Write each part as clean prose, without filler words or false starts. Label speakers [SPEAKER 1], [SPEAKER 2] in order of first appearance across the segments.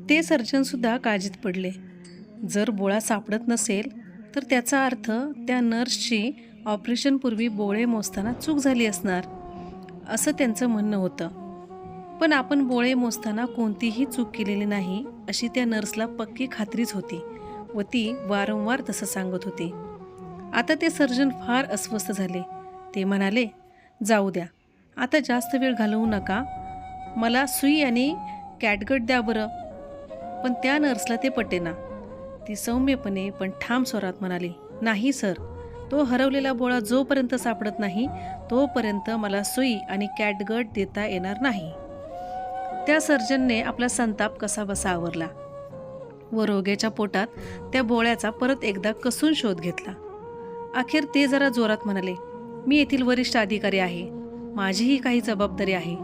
[SPEAKER 1] ते सर्जनसुद्धा काळजीत पडले. जर बोळा सापडत नसेल तर त्याचा अर्थ त्या नर्सची ऑपरेशनपूर्वी बोळे मोजताना चूक झाली असणार, असं त्यांचं म्हणणं होतं. पण आपण बोळे मोजताना कोणतीही चूक केलेली नाही अशी त्या नर्सला पक्की खात्रीच होती व ती वारंवार तसं सांगत होती. आता ते सर्जन फार अस्वस्थ झाले. ते म्हणाले, जाऊ द्या, आता जास्त वेळ घालवू नका. मला सुई आणि कॅटगट द्या बरं. पण त्या नर्सला ते पटेना. ती सौम्यपणे पण ठाम स्वरात म्हणाली, नाही सर, तो हरवलेला बोळा जोपर्यंत सापडत नाही तोपर्यंत मला सुई आणि कॅटगट देता येणार नाही. त्या सर्जनने आपला संताप कसाबसा आवरला व रोग्याच्या पोटात त्या बोळ्याचा परत एकदा कसून शोध घेतला. अखेर ते जरा जोरात म्हणाले, मी येथील वरिष्ठ अधिकारी आहे, माझीही काही जबाबदारी आहे.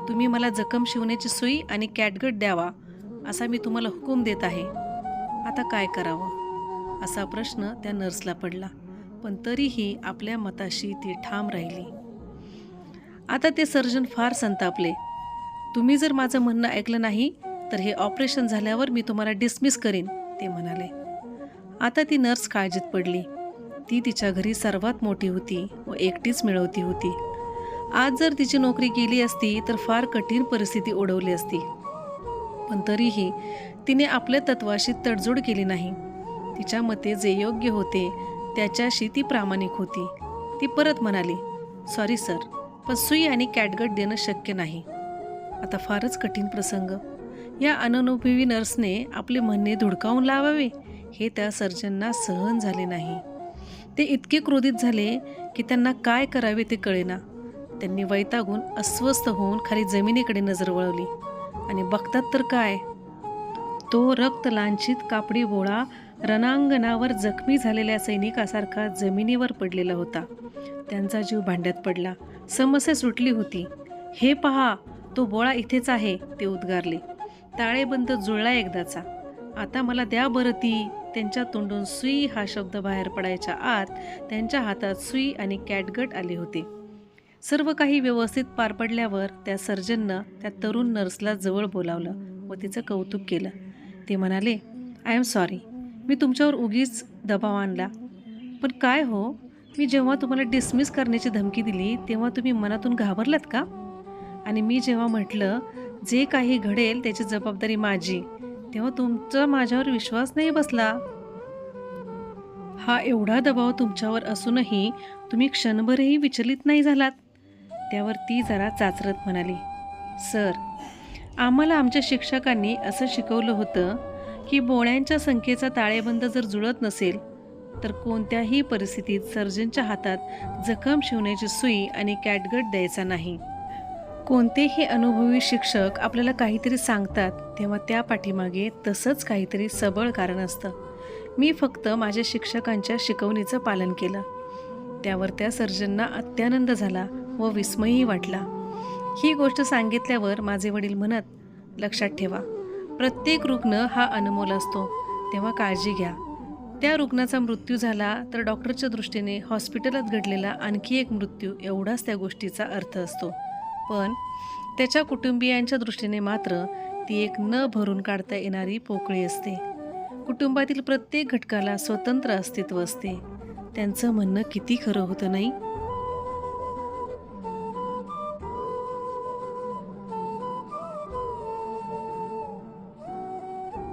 [SPEAKER 1] तुम्ही मला जखम शिवण्याची सुई आणि कॅटगट द्यावा असा मी तुम्हाला हुकूम देत आहे. आता काय करावं असा प्रश्न त्या नर्सला पडला. पण तरीही आपल्या मताशी ती ठाम राहिली. आता ते सर्जन फार संतापले. तुम्ही जर माझं म्हणणं ऐकलं नाही तर हे ऑपरेशन झाल्यावर मी तुम्हाला डिसमिस करीन, ते म्हणाले. आता ती नर्स काळजीत पडली. ती तिच्या घरी सर्वात मोठी होती व एकटीच मिळवती होती. आज जर तिची नोकरी गेली असती तर फार कठीण परिस्थिती ओढवली असती. पण तरीही तिने आपल्या तत्वाशी तडजोड केली नाही. तिच्या मते जे योग्य होते त्याच्याशी ती प्रामाणिक होती. ती परत म्हणाली, सॉरी सर, पण सुई आणि कॅटगट देणं शक्य नाही. आता फारच कठीण प्रसंग. या अननुभवी नर्सने आपले म्हणणे धुडकावून लावावे हे त्या सर्जनना सहन झाले नाही. ते इतके क्रोधित झाले की त्यांना काय करावे ते कळेना. त्यांनी वैतागून अस्वस्थ होऊन खाली जमिनीकडे नजर वळवली आणि बघतात तर काय, तो रक्तलांछित कापडी बोळा रणांगणावर जखमी झालेल्या सैनिकासारखा जमिनीवर पडलेला होता. त्यांचा जीव भांड्यात पडला. समस्या सुटली होती. हे पहा, तो बोळा इथेच आहे, ते उद्गारले. ताळेबंद जुळला एकदाचा. आता मला द्या बरं ती. त्यांच्या तोंडून सुई हा शब्द बाहेर पडायच्या आत त्यांच्या हातात सुई आणि कॅटगट आले होते. सर्व काही व्यवस्थित पार पडल्यावर त्या सर्जननं त्या तरुण नर्सला जवळ बोलावलं व तिचं कौतुक केलं. ते म्हणाले, आय एम सॉरी, मी तुमच्यावर उगीच दबाव आणला. पण काय हो, मी जेव्हा तुम्हाला डिसमिस करण्याची धमकी दिली तेव्हा तुम्ही मनातून घाबरलात का? आणि मी जेव्हा म्हटलं जे काही घडेल त्याची जबाबदारी माझी, तेव्हा तुमचा माझ्यावर विश्वास नाही बसला. हा एवढा दबाव तुमच्यावर असूनही तुम्ही क्षणभरही विचलित नाही झालात. त्यावर ती जरा चाचरत म्हणाली, सर, आम्हाला आमच्या शिक्षकांनी असं शिकवलं होतं की बोळ्यांच्या संख्येचा ताळेबंद जर जुळत नसेल तर कोणत्याही परिस्थितीत सर्जनच्या हातात जखम शिवण्याची सुई आणि कॅटगट द्यायचा नाही. कोणतेही अनुभवी शिक्षक आपल्याला काहीतरी सांगतात तेव्हा त्या पाठीमागे तसंच काहीतरी सबळ कारण असतं. मी फक्त माझ्या शिक्षकांच्या शिकवणीचं पालन केलं. त्यावर त्या सर्जनना अत्यानंद झाला व विस्मयही वाटला. ही गोष्ट सांगितल्यावर माझे वडील म्हणत, लक्षात ठेवा, प्रत्येक रुग्ण हा अनमोल असतो, तेव्हा काळजी घ्या. त्या रुग्णाचा मृत्यू झाला तर डॉक्टरच्या दृष्टीने हॉस्पिटलात घडलेला आणखी एक मृत्यू एवढाच त्या गोष्टीचा अर्थ असतो. पण त्याच्या कुटुंबियांच्या दृष्टीने मात्र ती एक न भरून काढता येणारी पोकळी असते. कुटुंबातील प्रत्येक घटकाला स्वतंत्र अस्तित्व असते. त्यांचं म्हणणं किती खरं होतं नाही?